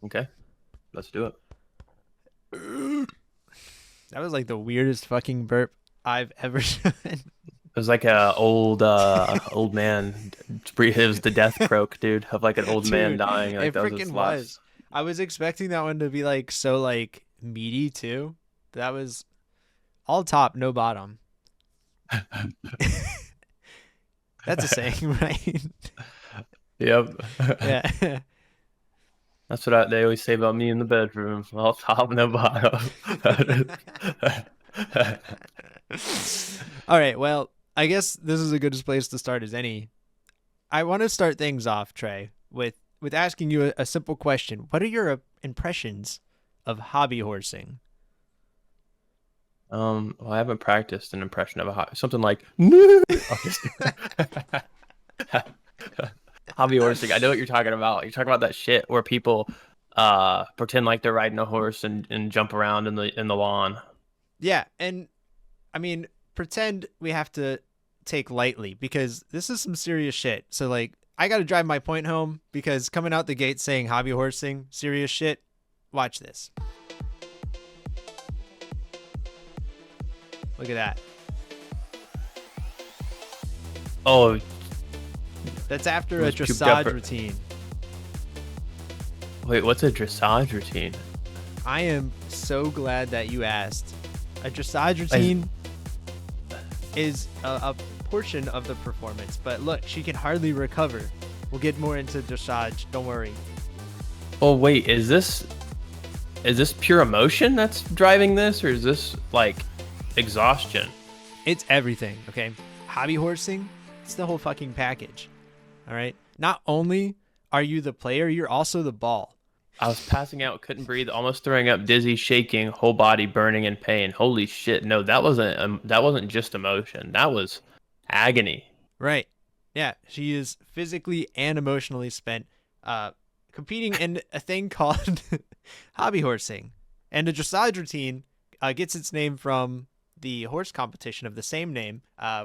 Okay, let's do it. That was like the weirdest fucking burp I've ever done. It was like a old man. It was the death croak, dude, of like an old man Dude, dying. Like it that was his freaking was. last. I was expecting that one to be like so like meaty too. That was all top, no bottom. That's a saying, right? Yep. Yeah. That's what they always say about me in the bedroom. All top, no bottom. All right. Well, I guess this is a good place to start as any. I want to start things off, Trey, with asking you a simple question. What are your impressions of hobby horsing? Well, I haven't practiced an impression of a hobby. Something like "No." Hobby horsing. I know what you're talking about. You're talking about that shit where people pretend like they're riding a horse and jump around in the lawn. Yeah, and I mean, pretend we have to take lightly because this is some serious shit. So like, I got to drive my point home because coming out the gate saying hobby horsing, serious shit. Watch this. Look at that. Oh, That's after a was puked up. dressage routine. Wait, what's a dressage routine? I am so glad that you asked. A dressage I, routine is a portion of the performance, but look, she can hardly recover. We'll get more into dressage. Don't worry. oh wait, is this pure emotion that's driving this, or is this like exhaustion? It's everything, okay? Hobby horsing, it's the whole fucking package. All right? Not only are you the player, you're also the ball. I was passing out, couldn't breathe, almost throwing up, dizzy, shaking, whole body burning in pain. Holy shit! No, that wasn't just emotion. That was agony. Right. Yeah, she is physically and emotionally spent competing in a thing called hobby horsing. And the dressage routine gets its name from the horse competition of the same name,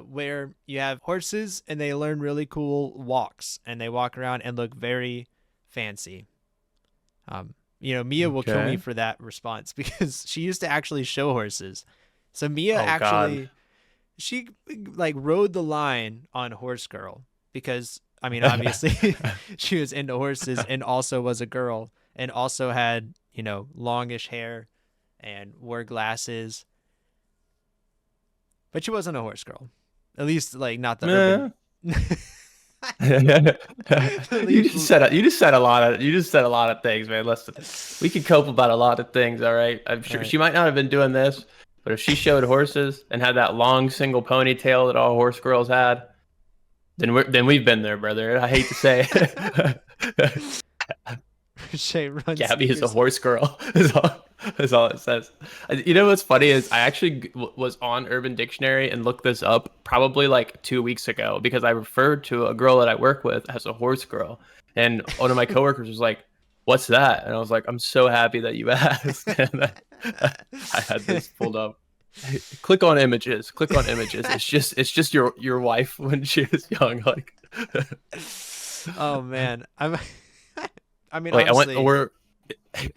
where you have horses and they learn really cool walks and they walk around and look very fancy. Mia will kill me Okay. for that response because she used to actually show horses. So Mia Oh God. actually she like rode the line on Horse Girl because I mean obviously she was into horses and also was a girl and also had, longish hair and wore glasses. But she wasn't a horse girl. At least like not the urban. Meh. You just said a lot of things, man. Listen, we can cope about a lot of things, all right? I'm All sure right. she might not have been doing this, but if she showed horses and had that long single ponytail that all horse girls had, then we've been there, brother. I hate to say it. Shay runs Gabby is a sneakers. horse girl. Is all it says. You know what's funny is I actually was on Urban Dictionary and looked this up probably like 2 weeks ago because I referred to a girl that I work with as a horse girl, and one of my coworkers was like, "What's that?" And I was like, "I'm so happy that you asked." And I had this pulled up. Click on images. Click on images. It's just your wife when she was young. Like, Oh man, I mean wait, I went. honestly,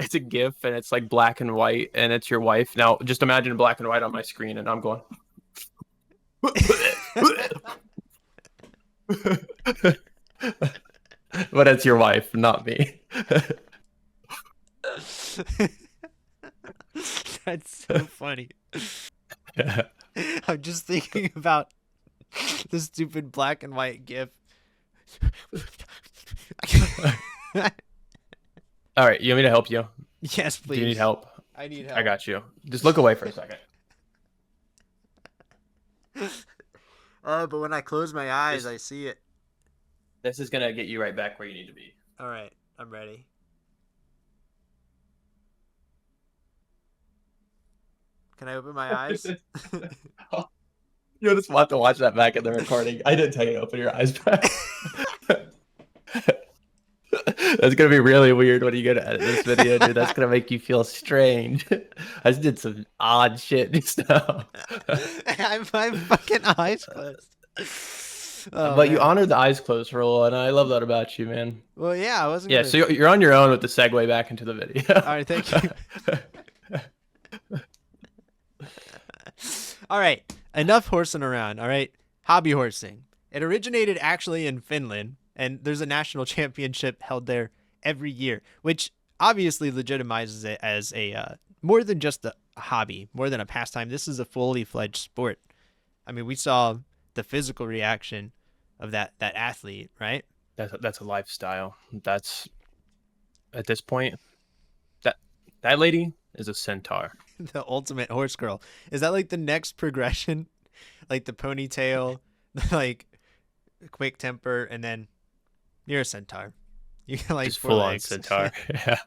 It's a GIF and it's like black and white and it's your wife. Now, just imagine black and white on my screen and I'm going, but it's your wife, not me. that's so funny. I'm just thinking about the stupid black and white GIF. All right, you want me to help you? Yes, Do you need please. help? I need I help. got you. Just look away for a second. But when I close my eyes, This I see it. this is gonna get you right back where you need to be. All right, I'm ready. Can I open my eyes? You'll just want to watch that back in the recording. I didn't tell you to open your eyes back. That's gonna be really weird when you go to edit this video, dude. That's gonna make you feel strange. I just did some odd shit just now. I have my fucking eyes closed. Oh But you man. honor the eyes closed rule, and I love that about you, man. Well, yeah, I wasn't Yeah, gonna. so you're on your own with the segue back into the All video. right, thank you. All right, enough horsing around. All right, hobby horsing. It originated actually in Finland, and there's a national championship held there every year, which obviously legitimizes it as a more than just a hobby, more than a pastime. This is a fully fledged sport. I mean, we saw the physical reaction of that athlete, right? That's a lifestyle. That's at this point that that lady is a centaur. The ultimate horse girl. Is that like the next progression? Like the ponytail, like quick temper, and then you're a centaur. You got like Just four full on legs. centaur. Yeah.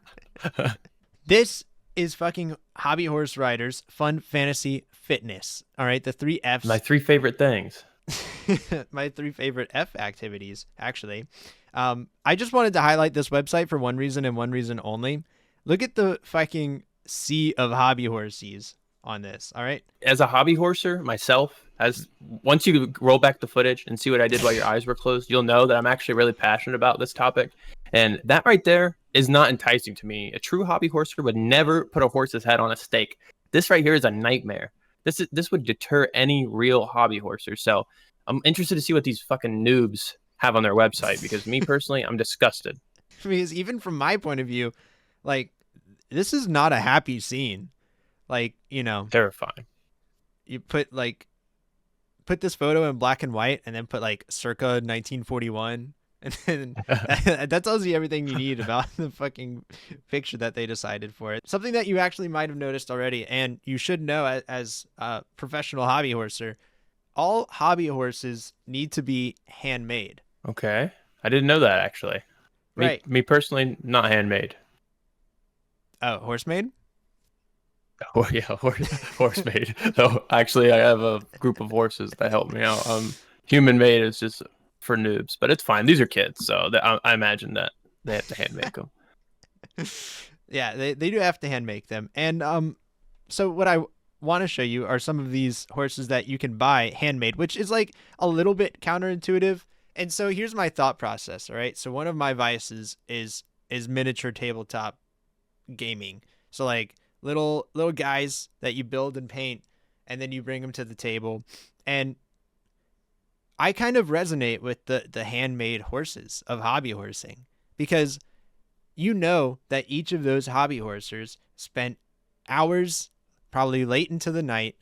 This is fucking Hobby Horse Riders Fun Fantasy Fitness. All right, the three F's. My three favorite things. My three favorite F activities, actually. I just wanted to highlight this website for one reason and one reason only. Look at the fucking sea of hobby horses on this. All right. As a hobby horser myself, as once you roll back the footage and see what I did while your eyes were closed, you'll know that I'm actually really passionate about this topic. And that right there is not enticing to me. A true hobby horser would never put a horse's head on a stake. This right here is a nightmare. This would deter any real hobby horser. So I'm interested to see what these fucking noobs have on their website, because me personally, I'm disgusted. Because even from my point of view, like, this is not a happy scene. Like, Terrifying. you put this photo in black and white and then put like circa 1941, and then that tells you everything you need about the fucking picture that they decided for it. Something that you actually might have noticed already, and you should know as a professional hobby horser, all hobby horses need to be handmade. Okay. I didn't know that, actually. Right. Me personally, not handmade. Oh, horse made? Oh yeah, horse made. So actually, I have a group of horses that help me out. Human made is just for noobs, but it's fine. These are kids, so I imagine that they have to hand make them. Yeah, they do have to hand make them. And so what I want to show you are some of these horses that you can buy handmade, which is like a little bit counterintuitive. And so here's my thought process. All right. So one of my vices is miniature tabletop gaming. So like little guys that you build and paint, and then you bring them to the table. And I kind of resonate with the handmade horses of hobby horsing, because you know that each of those hobby horsers spent hours, probably late into the night,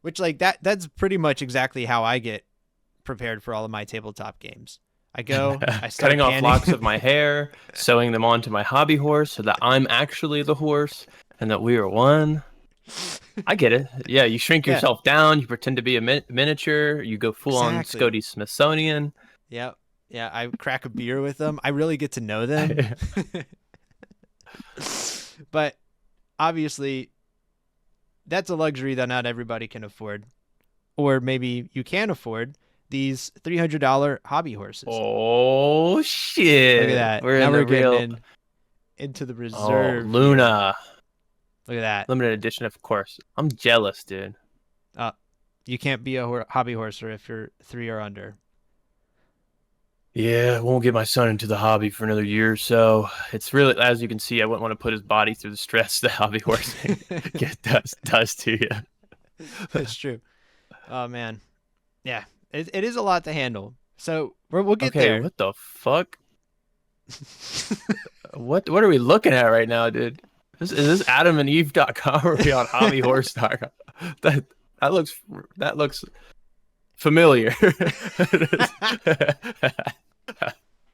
which like that's pretty much exactly how I get prepared for all of my tabletop games. I go, I start Cutting off panning. locks of my hair, sewing them onto my hobby horse so that I'm actually the horse and that we are one. I get it. Yeah, you shrink Yeah. yourself down. You pretend to be a miniature. You go full on Exactly. Scody Smithsonian. Yep. Yeah, I crack a beer with them. I really get to know them. But obviously, that's a luxury that not everybody can afford. Or maybe you can afford these $300 hobby horses. Oh shit! Look at that. We're Now in we're the real. getting into the Oh, reserve. Luna. Look at that. Limited edition, of course. I'm jealous, dude. You can't be a hobby horser if you're 3 or under. Yeah, I won't get my son into the hobby for another year or so. It's really, as you can see, I wouldn't want to put his body through the stress that hobby horsing does to you. That's true. Oh man, yeah, it is a lot to handle. So we'll get Okay, there. what the fuck? What are we looking at right now, dude? Is this AdamandEve.com or are we on HobbyHorse.com? That looks familiar.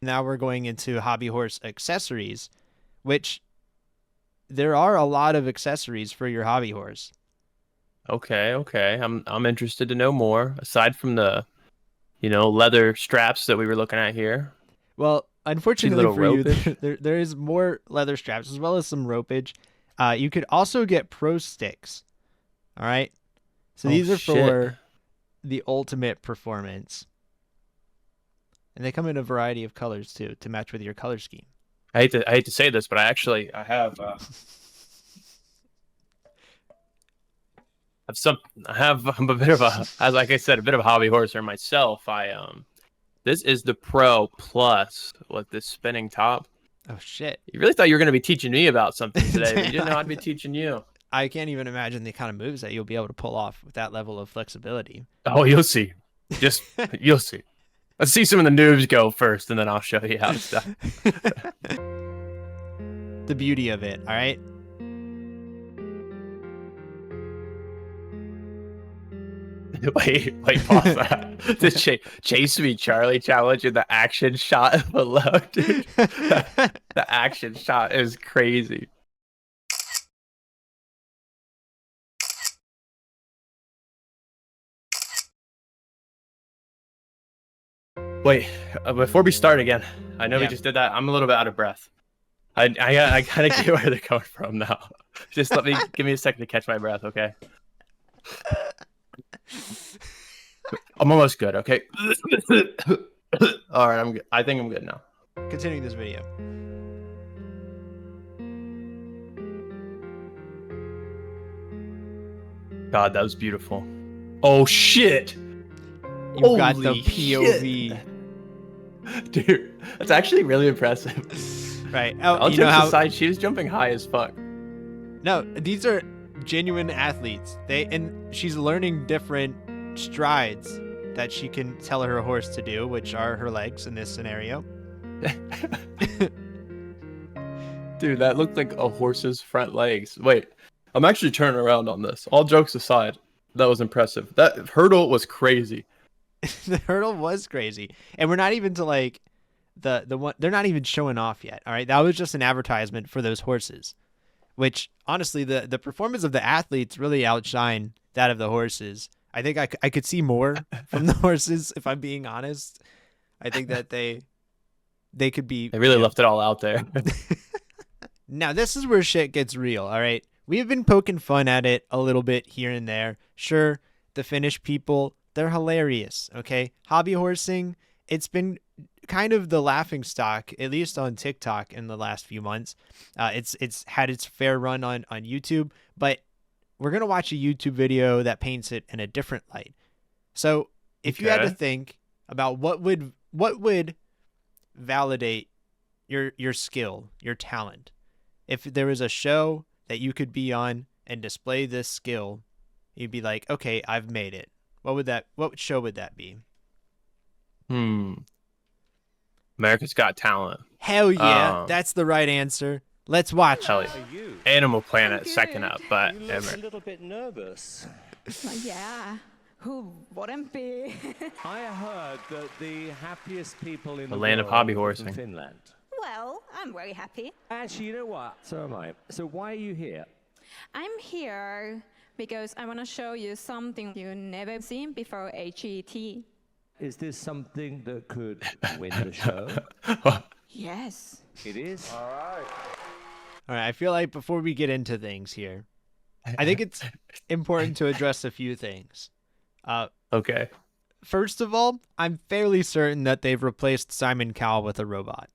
Now we're going into hobby horse accessories, which there are a lot of accessories for your hobby horse. Okay. I'm interested to know more. Aside from the, leather straps that we were looking at here. Well, unfortunately little for you, ropage. there is more leather straps as well as some ropage. You could also get pro sticks. All right. So these are for the ultimate performance. And they come in a variety of colors too, to match with your color scheme. I hate to say this, but I have I'm a bit of a, as like I said, a bit of a hobby horser myself. This is the Pro Plus with this spinning top. Oh shit! You really thought you were going to be teaching me about something today, but you didn't know I'd be teaching you. I can't even imagine the kind of moves that you'll be able to pull off with that level of flexibility. Oh, you'll see. Just you'll see. Let's see some of the noobs go first, and then I'll show you how it's done. The beauty of it, all right? Wait, pause that. This chase me, Charlie challenge in the action shot below, dude. The action shot is crazy. Wait, before we start again, I know we just did that. I'm a little bit out of breath. I kind of get where they're coming from now. Just give me a second to catch my breath, okay? I'm almost good, okay? All right, I'm good. I think I'm good now. Continuing this video. God, that was beautiful. Oh shit! You got the POV. Shit. Dude, that's actually really impressive. Right. All jokes aside, she was jumping high as fuck. No, these are genuine athletes. She's learning different strides that she can tell her horse to do, which are her legs in this scenario. Dude, that looked like a horse's front legs. Wait, I'm actually turning around on this. All jokes aside, that was impressive. That hurdle was crazy. The hurdle was crazy. And we're not even to like the one, they're not even showing off yet. All right. That was just an advertisement for those horses, which honestly, the performance of the athletes really outshine that of the horses. I think I could see more from the horses, if I'm being honest. I think that they could be. They really left it all out there. Now, this is where shit gets real, all right? We have been poking fun at it a little bit here and there. Sure, the Finnish people, they're hilarious, okay? Hobby horsing, it's been kind of the laughing stock, at least on TikTok in the last few months. It's had its fair run on YouTube, but we're going to watch a YouTube video that paints it in a different light. So if you had to think about what would validate your skill, your talent, if there was a show that you could be on and display this skill, you'd be like, okay, I've made it. What show would that be? America's Got Talent. Hell yeah, that's the right answer. Let's watch. Hell yeah. Animal Planet second up, but you look a little bit nervous. Yeah, who wouldn't be? I heard that the happiest people in The the land of world hobby are from horsing. Finland. Well, I'm very happy. Actually, you know what? So am I. So why are you here? I'm here because I want to show you something you've never seen before HET. Is this something that could win the show? Yes. It is? All right, I feel like before we get into things here, I think it's important to address a few things. Okay. First of all, I'm fairly certain that they've replaced Simon Cowell with a robot.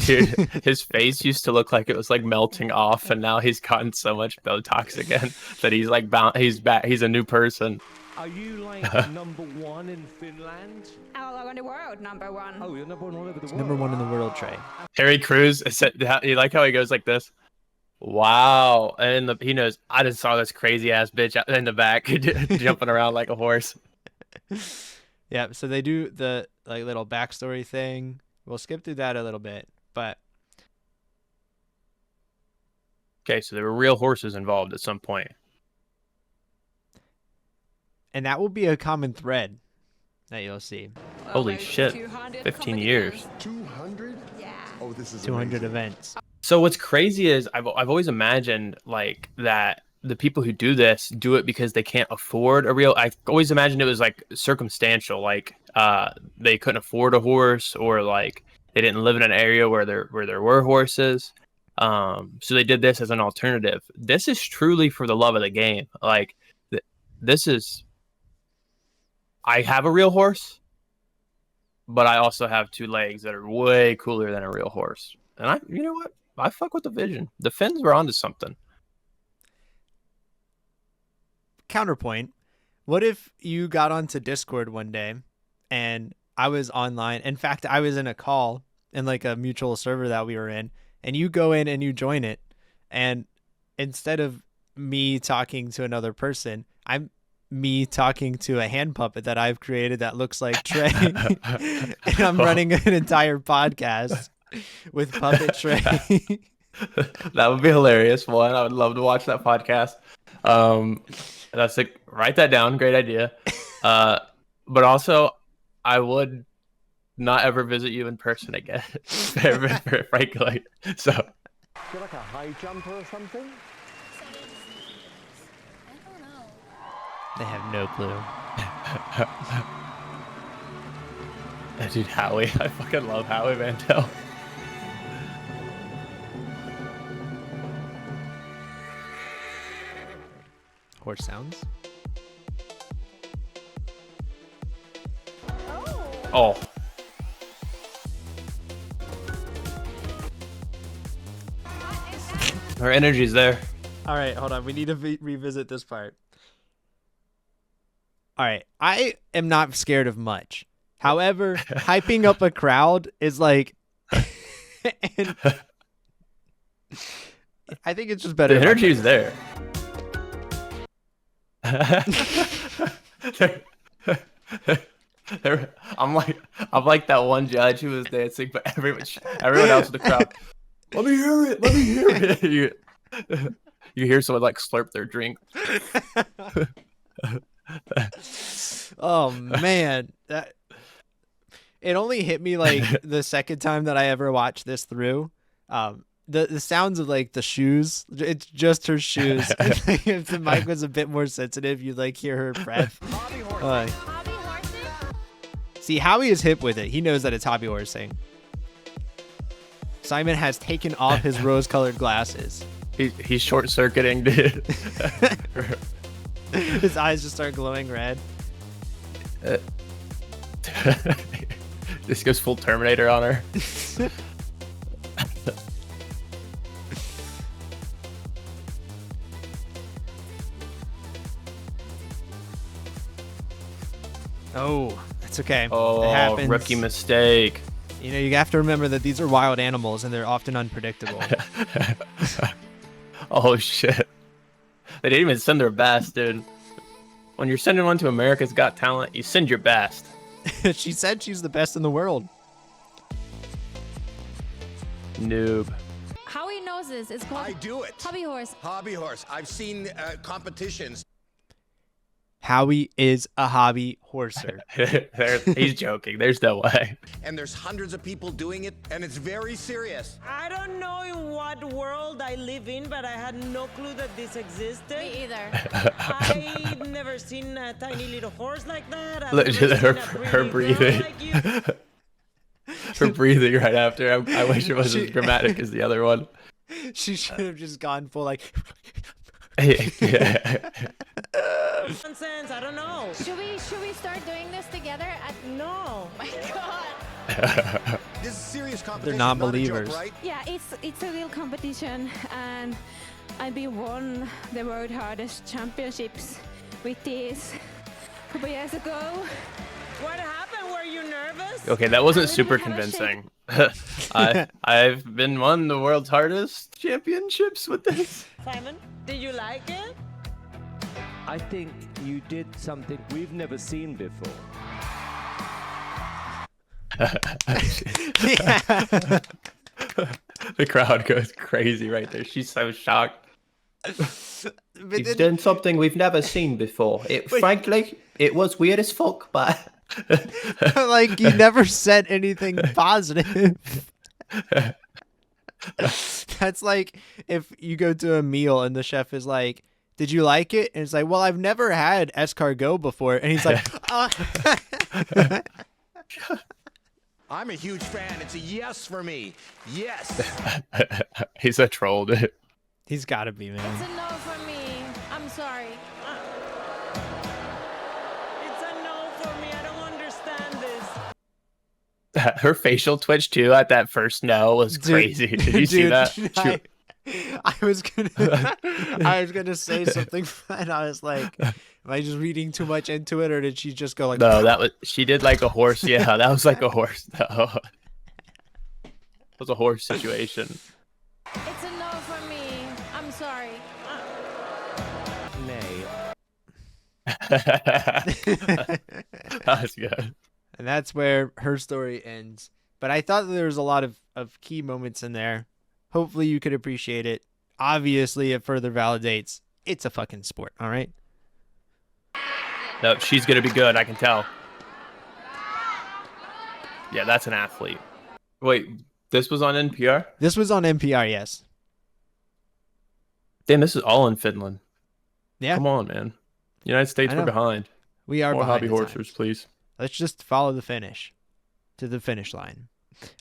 Dude, his face used to look like it was like melting off, and now he's gotten so much Botox again that he's like he's back. He's a new person. Are you like number one in Finland? All around the world, number one. Oh, you're number one all over the world. Number one in the world, Trey. Harry Crews, you like how he goes like this? Wow. And he knows, I just saw this crazy ass bitch in the back jumping around like a horse. Yeah, so they do the like little backstory thing. We'll skip through that a little bit, but okay, so there were real horses involved at some point. and that will be a common thread that you'll see. Holy shit. 15 years. 200? Yeah. Oh, this is 200 amazing. events. So what's crazy is I've always imagined like that the people who do this do it because they can't afford a real. I always imagined it was like circumstantial, like they couldn't afford a horse, or like they didn't live in an area where there were horses. So they did this as an alternative. This is truly for the love of the game. Like this is. I have a real horse, but I also have two legs that are way cooler than a real horse. And you know what? I fuck with the vision. The Finns were onto something. Counterpoint, what if you got onto Discord one day and I was online. In fact, I was in a call in like a mutual server that we were in, and you go in and you join it, and instead of me talking to another person, I'm me talking to a hand puppet that I've created that looks like Trey, and I'm running an entire podcast with Puppet Trey. That would be hilarious. One, I would love to watch that podcast. That's like, write that down. Great idea. But also, I would not ever visit you in person again, frankly. So, You're like a high jumper or something? They have no clue. dude, Howie. I fucking love Howie Mandel. Horse sounds. Oh. Her energy's there. All right, hold on. We need to revisit this part. All right, I am not scared of much. However, hyping up a crowd is like, and I think it's just better. The energy's there. I'm like that one judge who was dancing, but everyone else in the crowd. Let me hear it. Let me hear it. You hear someone like slurp their drink. Oh man, it only hit me like the second time that I ever watched this through. The sounds of like the shoes, it's just her shoes. If the mic was a bit more sensitive, you'd like hear her breath. See, Howie is hip with it. He knows that it's hobby horsing. Simon has taken off his rose-colored glasses. He's short-circuiting, dude. His eyes just start glowing red. This goes full Terminator on her. Oh, that's okay. Oh, it happens. rookie mistake. You know, you have to remember that these are wild animals and they're often unpredictable. Oh, shit. They didn't even send their best, dude. When you're sending one to America's Got Talent, you send your best. She said she's the best in the world. Noob. Howie knows this. It's called I do it. hobby horse. Hobby horse. I've seen competitions. Howie is a hobby horser. He's joking. There's no way. And there's hundreds of people doing it, and it's very serious. I don't know in what world I live in, but I had no clue that this existed. Me either. I've never seen a tiny little horse like that. I've Look, never her- seen a pretty her girl breathing. like you. For breathing right after. I wish it was as dramatic as the other one. She should have just gone full like. Yeah. Nonsense. I don't know. Should we start doing this together? No. My God. This is serious competition. not not a joke, believers. right? Yeah, it's a real competition, and I've been won the world hardest championships with this a couple years ago. What happened? Were you nervous? Okay, that wasn't I super didn't have a convincing. I've been won the world's hardest championships with this. Simon, did you like it? I think you did something we've never seen before. The crowd goes crazy right there. She's so shocked. But You've then- done something we've never seen before. Frankly, it was weird as fuck, but like you never said anything positive. That's like if you go to a meal and the chef is like, "Did you like it?" And it's like, "Well, I've never had escargot before," and he's like, I'm a huge fan. It's a yes for me. Yes. he's a troll, dude. "He's got to be, It's man." a no for me. I'm sorry. It's a no for me. I don't understand this. Her facial twitch too at that first no was Dude, crazy. Did you see dude, that? I- I was gonna say something, and I was like, am I just reading too much into it, or did she just go like? No, she did like a horse. Yeah, that was like a horse. No. It was a horse situation. It's a no for me. I'm sorry. Nay. That was good. And that's where her story ends. But I thought that there was a lot of key moments in there. Hopefully you could appreciate it. Obviously, it further validates it's a fucking sport, all right? No, she's gonna be good. I can tell. Yeah, that's an athlete. Wait, this was on NPR? This was on NPR, yes. Damn, this is all in Finland. Yeah. Come on, man. United States, I we're know. behind. We are More behind hobby the horsers, times. please. Let's just follow the finish to the finish line.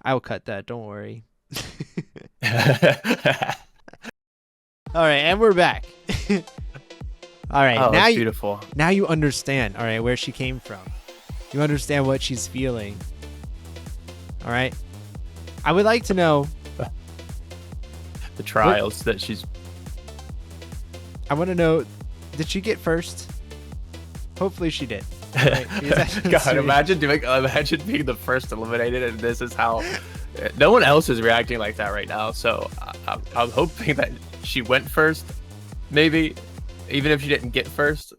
I'll cut that, don't worry. All right, and we're back. All right, Oh, now that's you beautiful. now you understand, all right, where she came from. You understand what she's feeling. All right? I would like to know, The trials that she's. I want to know, did she get first? Hopefully she did. All right, she's actually God, serious. imagine being the first eliminated, and this is how. No one else is reacting like that right now. So I'm hoping that she went first, maybe, even if she didn't get first.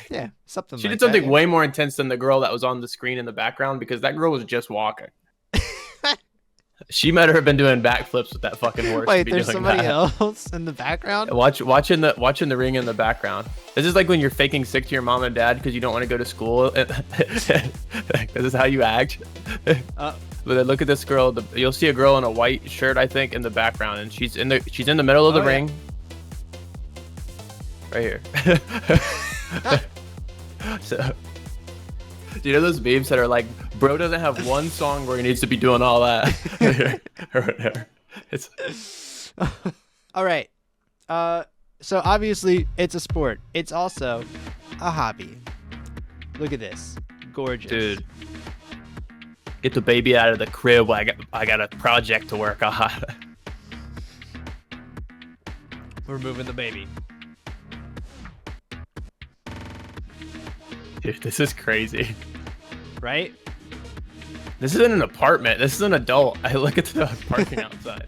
Yeah, something She like did something that. way more intense than the girl that was on the screen in the background, because that girl was just walking. She might have been doing backflips with that fucking horse. to Wait, be there's doing somebody that. else in the background? Watching the ring in the background. This is like when you're faking sick to your mom and dad because you don't want to go to school. This is how you act. But then look at this girl. You'll see a girl in a white shirt, I think, in the background, and she's in the middle of the Oh, yeah. ring. Right here. So, do you know those memes that are like, bro doesn't have one song where he needs to be doing all that? Or whatever. It's All right. So obviously it's a sport. It's also a hobby. Look at this. Gorgeous. dude. Get the baby out of the crib. I got a project to work on. We're moving the baby. Dude, this is crazy. Right? This isn't an apartment. This is an adult. I look at the parking outside.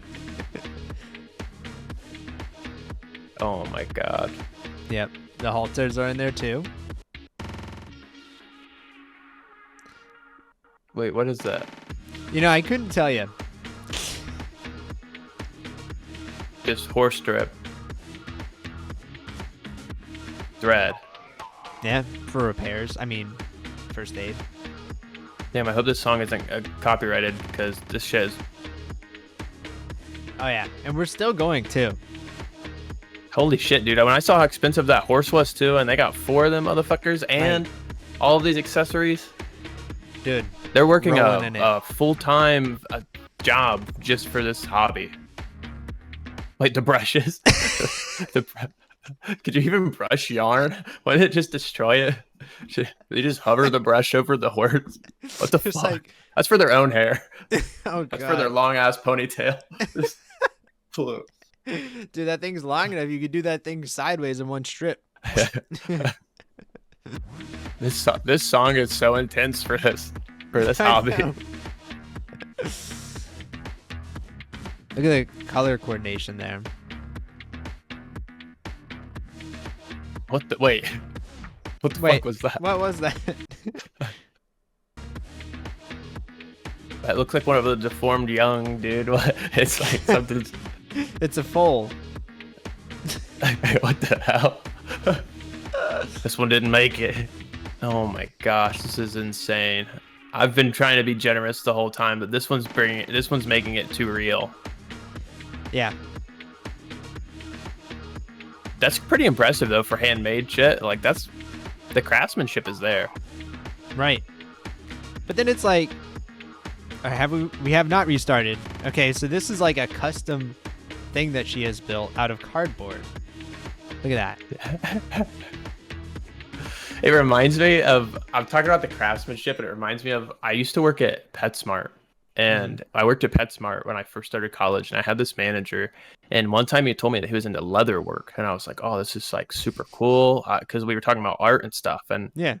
Oh my god. Yep. The halters are in there too. Wait, what is that? You know, I couldn't tell you. Just horse strip. Thread. Yeah, for repairs. I mean, first aid. Damn, I hope this song isn't copyrighted because this shit is... Oh yeah, and we're still going too. Holy shit, dude. When I saw how expensive that horse was too, and they got 4 of them motherfuckers and all of these accessories, Dude, they're working rolling in a it. full-time job just for this hobby. Like the brushes. Could you even brush yarn? Wouldn't it just destroy it? They just hover the brush over the horse. What the It's fuck? like- That's for their own hair. oh That's for their god. long ass ponytail. Just flew. Dude, that thing's long enough. You could do that thing sideways in one strip. This song is so intense for this I hobby. know. Look at the color coordination there. What the wait? What the Wait, fuck was that? What was that? That looks like one of the deformed young dude. What? It's like something. It's a foal. What the hell? This one didn't make it. Oh my gosh, this is insane. I've been trying to be generous the whole time, but this one's making it too real. Yeah. That's pretty impressive though for handmade shit. Like the craftsmanship is there. Right. But then it's like, we have not restarted. Okay, so this is like a custom thing that she has built out of cardboard. Look at that. It reminds me of, I'm talking about the craftsmanship, and it reminds me of, I used to work at PetSmart, And I worked at PetSmart when I first started college, and I had this manager. And one time he told me that he was into leather work, and I was like, "Oh, this is like super cool," because we were talking about art and stuff. And then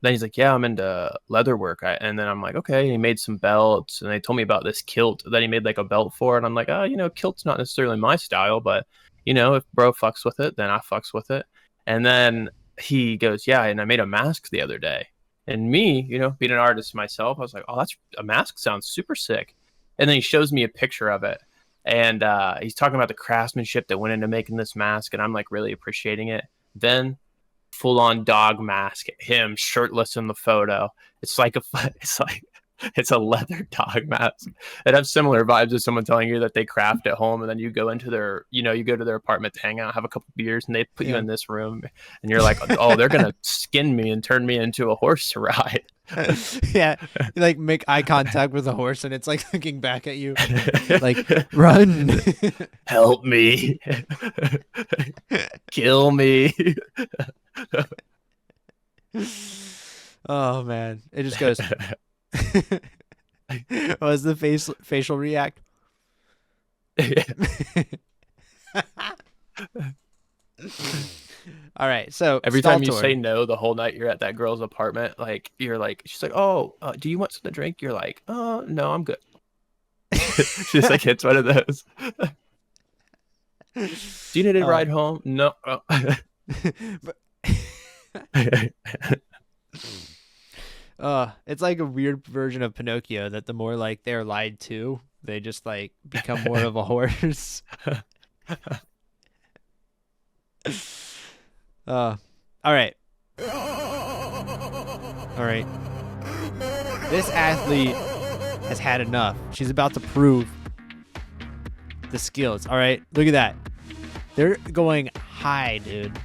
he's like, "Yeah, I'm into leather work." And then I'm like, "Okay." And he made some belts, and they told me about this kilt that he made like a belt for, and I'm like, "Oh, kilt's not necessarily my style, but if bro fucks with it, then I fucks with it." And then he goes, "Yeah, and I made a mask the other day." And me, being an artist myself, I was like, "Oh, that's a mask sounds super sick." And then he shows me a picture of it. And he's talking about the craftsmanship that went into making this mask. And I'm like really appreciating it. Then full on dog mask, him shirtless in the photo. It's a leather dog mask. It has similar vibes as someone telling you that they craft at home, and then you go into their, you go to their apartment to hang out, have a couple beers, and they put you in this room, and you're like, "Oh, they're gonna skin me and turn me into a horse to ride." Yeah, you, like make eye contact with the horse, and it's like looking back at you, like, "Run, help me, kill me." Oh man, it just goes. Was the facial react? All right, so every time you say no the whole night you're at that girl's apartment, like she's like, "Oh, do you want something to drink?" You're like, "Oh, no, I'm good." She's like, it's one of those. "Do you need a ride home?" "No." It's like a weird version of Pinocchio that the more like they're lied to, they just like become more of a horse. All right. This athlete has had enough. She's about to prove the skills. All right, look at that. They're going high, dude.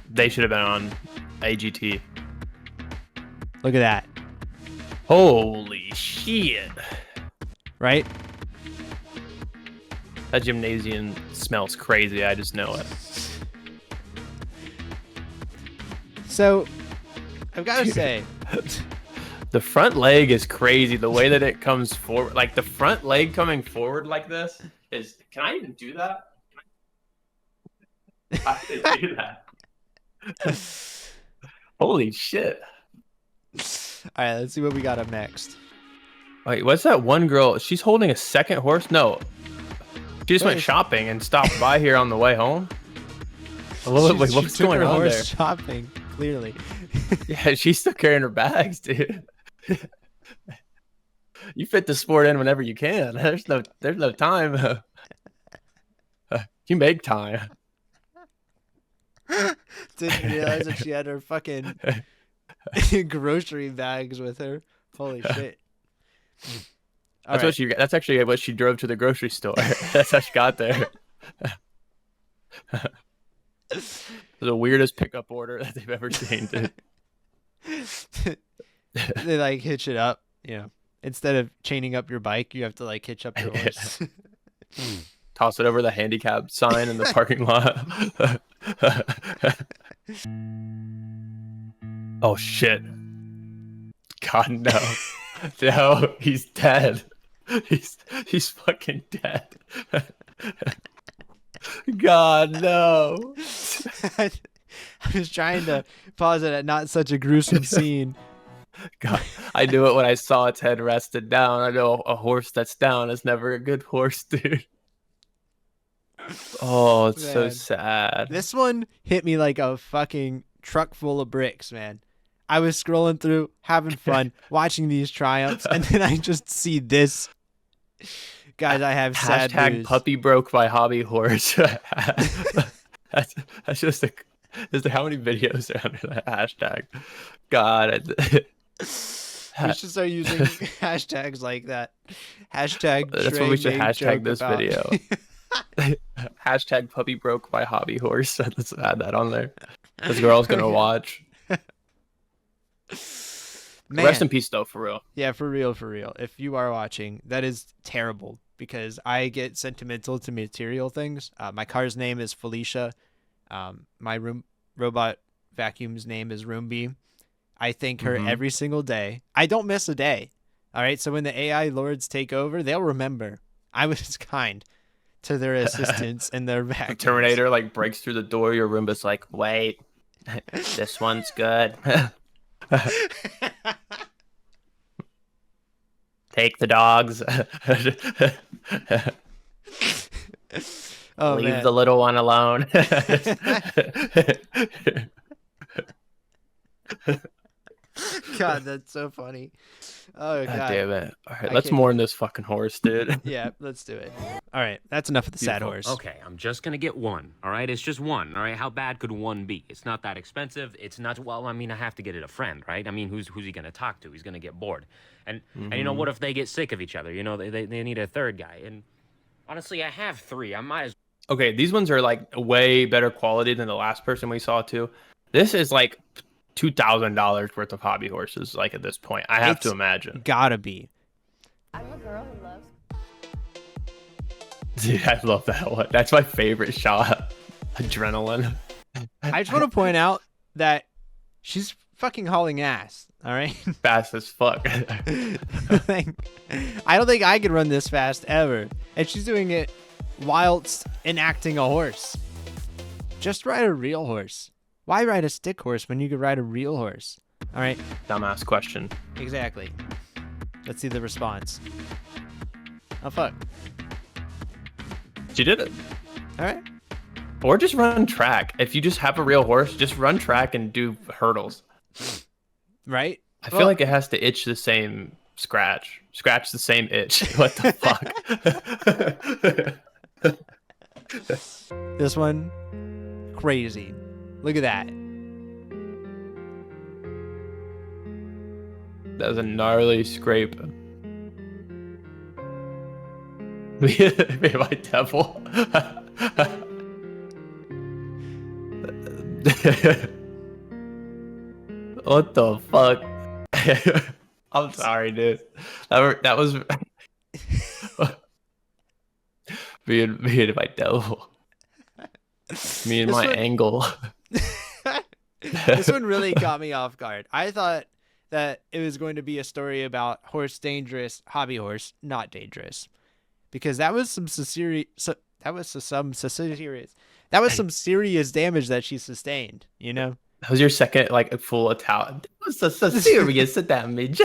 They should have been on AGT. Look at that. Holy shit. Right? That gymnasium smells crazy. I just know it. So, I've got to say, the front leg is crazy. The way that it comes forward, like the front leg coming forward like this is. Can I even do that? I can do that. Holy shit. All right, let's see what we got up next. Wait, what's that one girl? She's holding a second horse? No. She just went shopping and stopped by here on the way home. What's going on there? Shopping, clearly. Yeah, she's still carrying her bags, dude. You fit the sport in whenever you can. There's no time. You make time. Didn't realize that she had her fucking grocery bags with her. Holy shit. That's actually what she drove to the grocery store. That's how she got there. The weirdest pickup order that they've ever seen, dude. They like hitch it up, Instead of chaining up your bike, you have to like hitch up your horse. Toss it over the handicap sign in the parking lot. Oh shit. God, no. No, he's dead. He's fucking dead. God, no. I was trying to pause it at not such a gruesome scene. God, I knew it when I saw its head rested down. I know a horse that's down is never a good horse, dude. Oh, it's so sad. This one hit me like a fucking truck full of bricks, man. I was scrolling through, having fun, watching these triumphs, and then I just see this. Guys, I have sad news. #puppy broke by hobby horse. That's just how many videos are under that hashtag? God. We should start using hashtags like that. Hashtag. That's what we should hashtag this video. #puppy broke by hobby horse. Let's add that on there. This girl's gonna watch. Man. Rest in peace, though, for real. Yeah, for real. If you are watching, that is terrible because I get sentimental to material things. My car's name is Felicia. My robot vacuum's name is Roomby. I thank her every single day. I don't miss a day. All right, so when the AI lords take over, they'll remember I was kind to their assistants and their back. Terminator like breaks through the door. Your Roomba's like, wait, this one's good. Take the dogs. Oh, Leave man. the little one alone. God, that's so funny. Oh, God. God damn it. All right, I let's can't- mourn this fucking horse, dude. Yeah, let's do it. All right, that's enough of the sad Beautiful. horse. Okay, I'm just gonna get one. All right, it's just one. All right, how bad could one be? It's not that expensive. It's not. Well, I mean, I have to get it a friend, right? I mean, who's he gonna talk to? He's gonna get bored, and you know what if they get sick of each other? You know, they need a third guy. And honestly, I have three. I might as Okay, these ones are like way better quality than the last person we saw too. This is like $2,000 worth of hobby horses. Like at this point, I have to It's imagine. Gotta be. I'm a girl who loves. Dude, I love that one. That's my favorite shot. Adrenaline. I just want to point out that she's fucking hauling ass. All right. Fast as fuck. Like, I don't think I could run this fast ever. And she's doing it whilst enacting a horse. Just ride a real horse. Why ride a stick horse when you could ride a real horse? All right. Dumbass question. Exactly. Let's see the response. Oh, fuck. She did it. All right. Or just run track. If you just have a real horse, just run track and do hurdles. Right? I feel like it has to itch the same scratch. Scratch the same itch. What the fuck? This one, crazy. Look at that. That was a gnarly scrape. Me my devil. What the fuck? I'm sorry, dude. That was me and my devil. Me and This my one- angle. This one really caught me off guard. I thought that it was going to be a story about horse dangerous, hobby horse not dangerous, because that was some serious damage that she sustained. You know. That was your second like full Italian. That was so serious damage.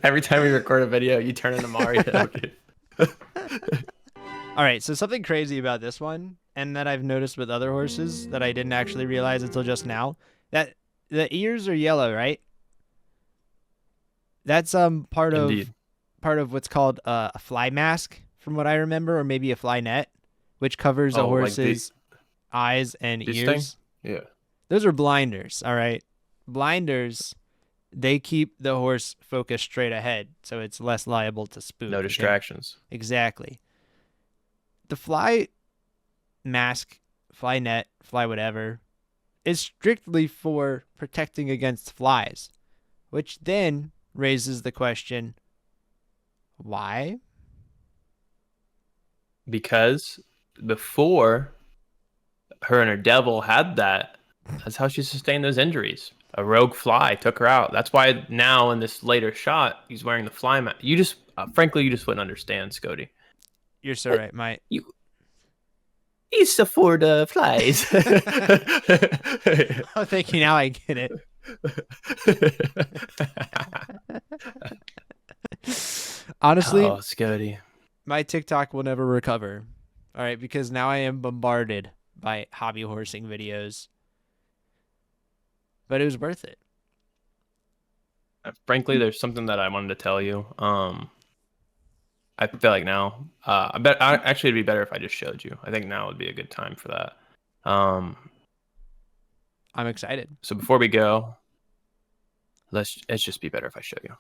Every time we record a video, you turn into Mario. Dude. All right, so something crazy about this one, and that I've noticed with other horses that I didn't actually realize until just now, that the ears are yellow, right? That's part Indeed. of what's called a fly mask, from what I remember, or maybe a fly net, which covers a Oh, like horse's eyes and these ears. things? Yeah. Those are blinders, all right? Blinders, they keep the horse focused straight ahead, so it's less liable to spook. No okay? distractions. Exactly. The fly mask, fly net, fly whatever, is strictly for protecting against flies, which then raises the question, why? Because before her and her devil had that, that's how she sustained those injuries. A rogue fly took her out. That's why now in this later shot, he's wearing the fly mask. You just, frankly, you just wouldn't understand, Scody. You're so right, mate. He's for the flies. Oh, thank you. Now I get it. Honestly, Oh, Scody. my TikTok will never recover. All right, because now I am bombarded by hobby horsing videos. But it was worth it. Frankly, there's something that I wanted to tell you. I feel like now, actually it'd be better if I just showed you. I think now would be a good time for that. I'm excited. So before we go, it's just be better if I show you.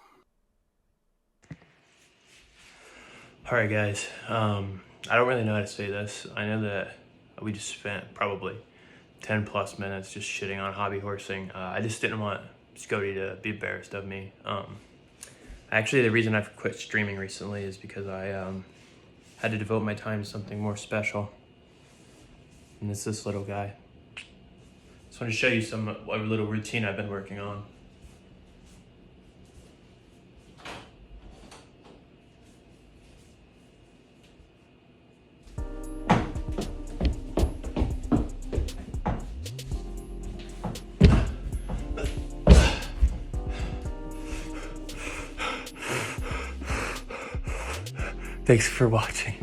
All right, guys. I don't really know how to say this. I know that we just spent probably 10 plus minutes just shitting on hobby horsing. I just didn't want Scody to be embarrassed of me. Actually, the reason I've quit streaming recently is because I had to devote my time to something more special. And it's this little guy. Just want to show you a little routine I've been working on. Thanks for watching.